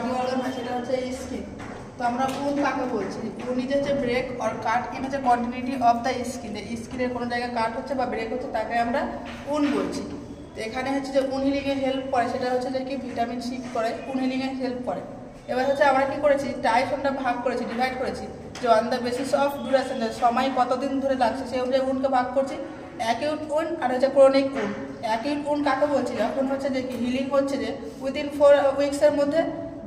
Body organ হয় সেটা হচ্ছে স্কিন। তো আমরা উন কাকে বলছি? উন ইজ হচ্ছে ব্রেক অর কাট ইন হচ্ছে কন্টিনিউটি অফ দ্য স্কিন। স্কিনের কোনো জায়গায় কাট হচ্ছে বা ব্রেক হচ্ছে তাকে আমরা উন বলছি। তো এখানে হচ্ছে যে উন হিলিংয়ে হেল্প করে সেটা হচ্ছে যে কি ভিটামিন সি করে উন হিলিংয়ে হেল্প করে। এবার হচ্ছে আমরা কি করেছি টাইফনটা ভাগ করেছি, ডিভাইড করেছি যে on the basis of duration, সময় কতদিন ধরে লাগছে সেই অনুযায়ী উনকে ভাগ করছি। অ্যাকিউট উন আর হচ্ছে ক্রনিক উন। অ্যাকিউট উন কাকে বলছি? যখন হচ্ছে যে কি হিলিং হচ্ছে যে উইদিন 4 উইকসের মধ্যে,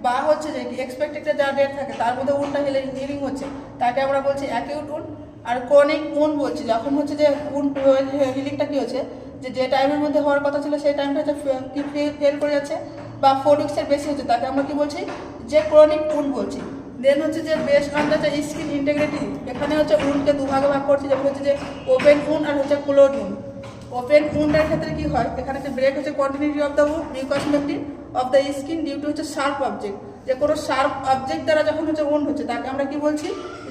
বা হচ্ছে যে কি এক্সপেক্টেড যা ডেট থাকে তার মধ্যে উনটা হিলিং হচ্ছে তাকে আমরা বলছি অ্যাকিউট উন। আর ক্রনিক উন বলছি যখন হচ্ছে যে উন হিলিংটা কি হচ্ছে যে টাইমের মধ্যে হওয়ার কথা ছিল সেই টাইমটা হচ্ছে কি ফেল করে যাচ্ছে বা 4 উইকসের বেশি হচ্ছে তাকে আমরা কি বলছি? যে ক্রনিক উন বলছি। দেন হচ্ছে যে best on the skin integrity, এখানে হচ্ছে উনকে দুভাগে ভাগ করছি, যেমন হচ্ছে যে ওপেন উন আর হচ্ছে ক্লোজ উন। ওপেন উন্ডের ক্ষেত্রে কি হয়? এখানে যে ব্রেক হচ্ছে continuity of the wound mucous membrane of the skin due to হচ্ছে শার্প অবজেক্ট। যে কোনো শার্প অবজেক্ট দ্বারা যখন হচ্ছে উন্ড হচ্ছে তাকে আমরা কি বলছি?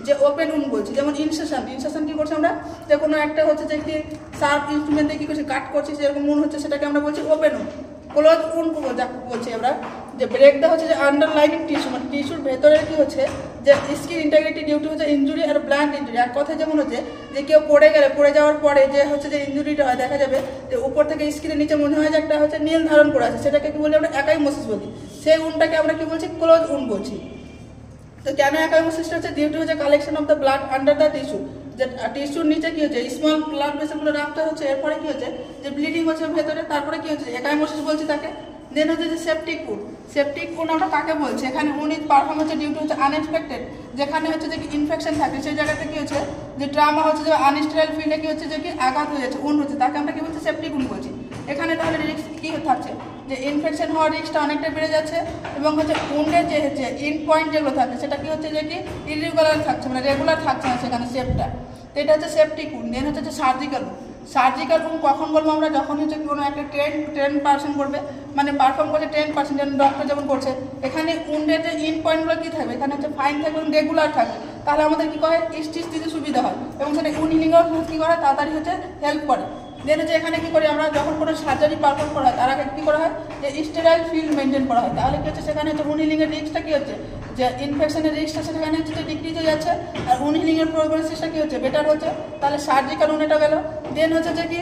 যে ওপেন উন্ড বলছি। যেমন ইনসেশন কি করছি আমরা? যে কোনো একটা হচ্ছে যে কি শার্প ইনস্ট্রুমেন্ট দিয়ে কি করছি কাট করছি যেরকম উন্ড হচ্ছে সেটাকে আমরা বলছি ওপেন উন্ড। ক্লোজ উন্ড যাকে বলছি আমরা যে ব্রেক দেওয়া হচ্ছে যে আন্ডারলাইনিং টিস্যু, মানে টিস্যুর ভেতরে কি হচ্ছে যে স্কিন ইন্টিগ্রিটি ডিউ টু হচ্ছে ইনজুরি আর ব্লান্ট ইনজুরি। এক কথায় যেমন হচ্ছে যে কেউ পড়ে যাওয়ার পরে যে হচ্ছে যে ইনজুরিটা হয় দেখা যাবে যে উপর থেকে স্কিনের নিচে মনে হয় যে একটা হচ্ছে নীল ধারণ করে আছে, সেটাকে কি বলি আমরা একাইমোসিস বলি। সেই উনটাকে আমরা কি বলছি? ক্লোজ উন বলছি। তো কেন একাইমোসিসটা হচ্ছে? ডিউ টু হচ্ছে collection of the blood under the tissue, যে টিস্যুর নিচে কি হচ্ছে স্মল ব্লাড ভেসেলগুলো রাখতে হচ্ছে, এরপরে কি হচ্ছে যে ব্লিডিং হচ্ছে ভেতরে, তারপরে কি হচ্ছে একাইমোসিস বলছি তাকে। দেন হচ্ছে যে সেপটিক উন। সেপটিক উন আমরা কাকে বলছি? এখানে উন ইজ পারফর্ম হচ্ছে ডিউ টু হচ্ছে আনএক্সপেক্টেড, যেখানে হচ্ছে যে ইনফেকশন থাকে সেই জায়গাতে কি হচ্ছে যে ট্রামা হচ্ছে যে আনস্টেরাইল ফিল্ডে কি হচ্ছে যে কি আঘাত হয়ে যাচ্ছে উন হচ্ছে তাকে আমরা কি বলছি? সেপটিক উন বলছি। এখানে তাহলে রিস্ক কি থাকছে যে ইনফেকশন হওয়ার রিস্কটা অনেকটা বেড়ে যাচ্ছে এবং হচ্ছে উন্ডের যে হচ্ছে ইন পয়েন্ট যেগুলো থাকে সেটা কি হচ্ছে যে কি ইরেগুলার থাকছে, মানে রেগুলার থাকছে না সেখানে শেপটা। তো এটা হচ্ছে সেপটিক উন। দেন হচ্ছে যে সার্জিক্যাল উন। সার্জিক্যাল উন কখন বলবো আমরা? যখন হচ্ছে কোনো একটা ট্রেন পার্সন করবে, মানে পারফর্ম করছে 10% ডক্টর যেমন করছে, এখানে উন্ডের যে ইন পয়েন্টগুলো কী থাকবে? এখানে হচ্ছে ফাইন থাকবে এবং রেগুলার থাকবে, তাহলে আমাদের কী করে স্টিচ দিতে সুবিধা হয় এবং সেটা উন হিলিংও কী করে তাড়াতাড়ি হচ্ছে হেল্প করে। দেন হচ্ছে এখানে কী করি আমরা? যখন কোনো সার্জারি পারফর্ম করা হয় তার আগে কী করা হয় যে স্টেরাইল ফিল্ড মেনটেন করা হয়, তাহলে কী হচ্ছে সেখানে হচ্ছে উন হিলিংয়ের রিস্কটা কী হচ্ছে যে ইনফেকশনের রিস্কটা সেখানে হচ্ছে যে ডিক্রিজ হয়ে যাচ্ছে আর উন হিলিংয়ের প্রোগ্রেসিসটা কী হচ্ছে বেটার হচ্ছে, তাহলে সার্জিক্যাল উন এটা গেল। দেন হচ্ছে যে কি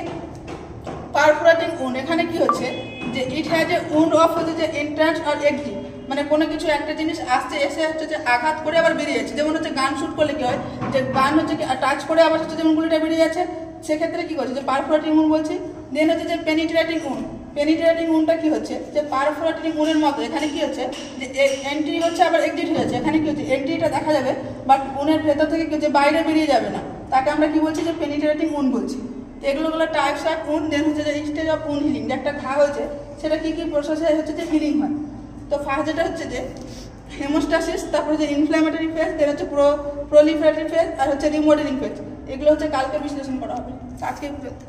পারফোরেটিং উন। এখানে কি হচ্ছে যে it has a wound of হচ্ছে যে এন্ট্রান্স আর এক্সিট, মানে কোনো কিছু একটা জিনিস আসতে এসে হচ্ছে যে আঘাত করে আবার বেরিয়ে যাচ্ছে। যেমন হচ্ছে গান শুট করলে কি হয় যে গান হচ্ছে কি টাচ করে আবার হচ্ছে যেমন গুলিটা বেরিয়ে যাচ্ছে, সেক্ষেত্রে কি করছে যে পারফোরেটিং উন বলছি। দেন হচ্ছে যে পেনিট্রেটিং উন। পেনিট্রেটিং উনটা কি হচ্ছে যে পারফোরেটিং উনের মতো এখানে কি হচ্ছে যে এন্ট্রি হচ্ছে আবার এক্সিট হয়ে যাচ্ছে, এখানে কি হচ্ছে এন্ট্রিটা দেখা যাবে বাট উনের ভেতর থেকে কি হচ্ছে বাইরে বেরিয়ে যাবে না, তাকে আমরা কি বলছি? যে পেনিট্রেটিং উন বলছি। এগুলো টাইপস অফ উন। দেন হচ্ছে যে স্টেজ অফ উন হিলিং, যে একটা ঘা হয়েছে সেটা কী কী প্রসেসে হচ্ছে যে হিলিং হয়। তো ফার্স্ট যেটা হচ্ছে যে হেমোস্টাসিস, তারপরে যে ইনফ্ল্যামেটরি ফেজ, দেন হচ্ছে প্রলিফারেটরি ফেজ আর হচ্ছে রিমোডেলিং ফেজ। এগুলো হচ্ছে কালকে বিশ্লেষণ করা হবে। আজকে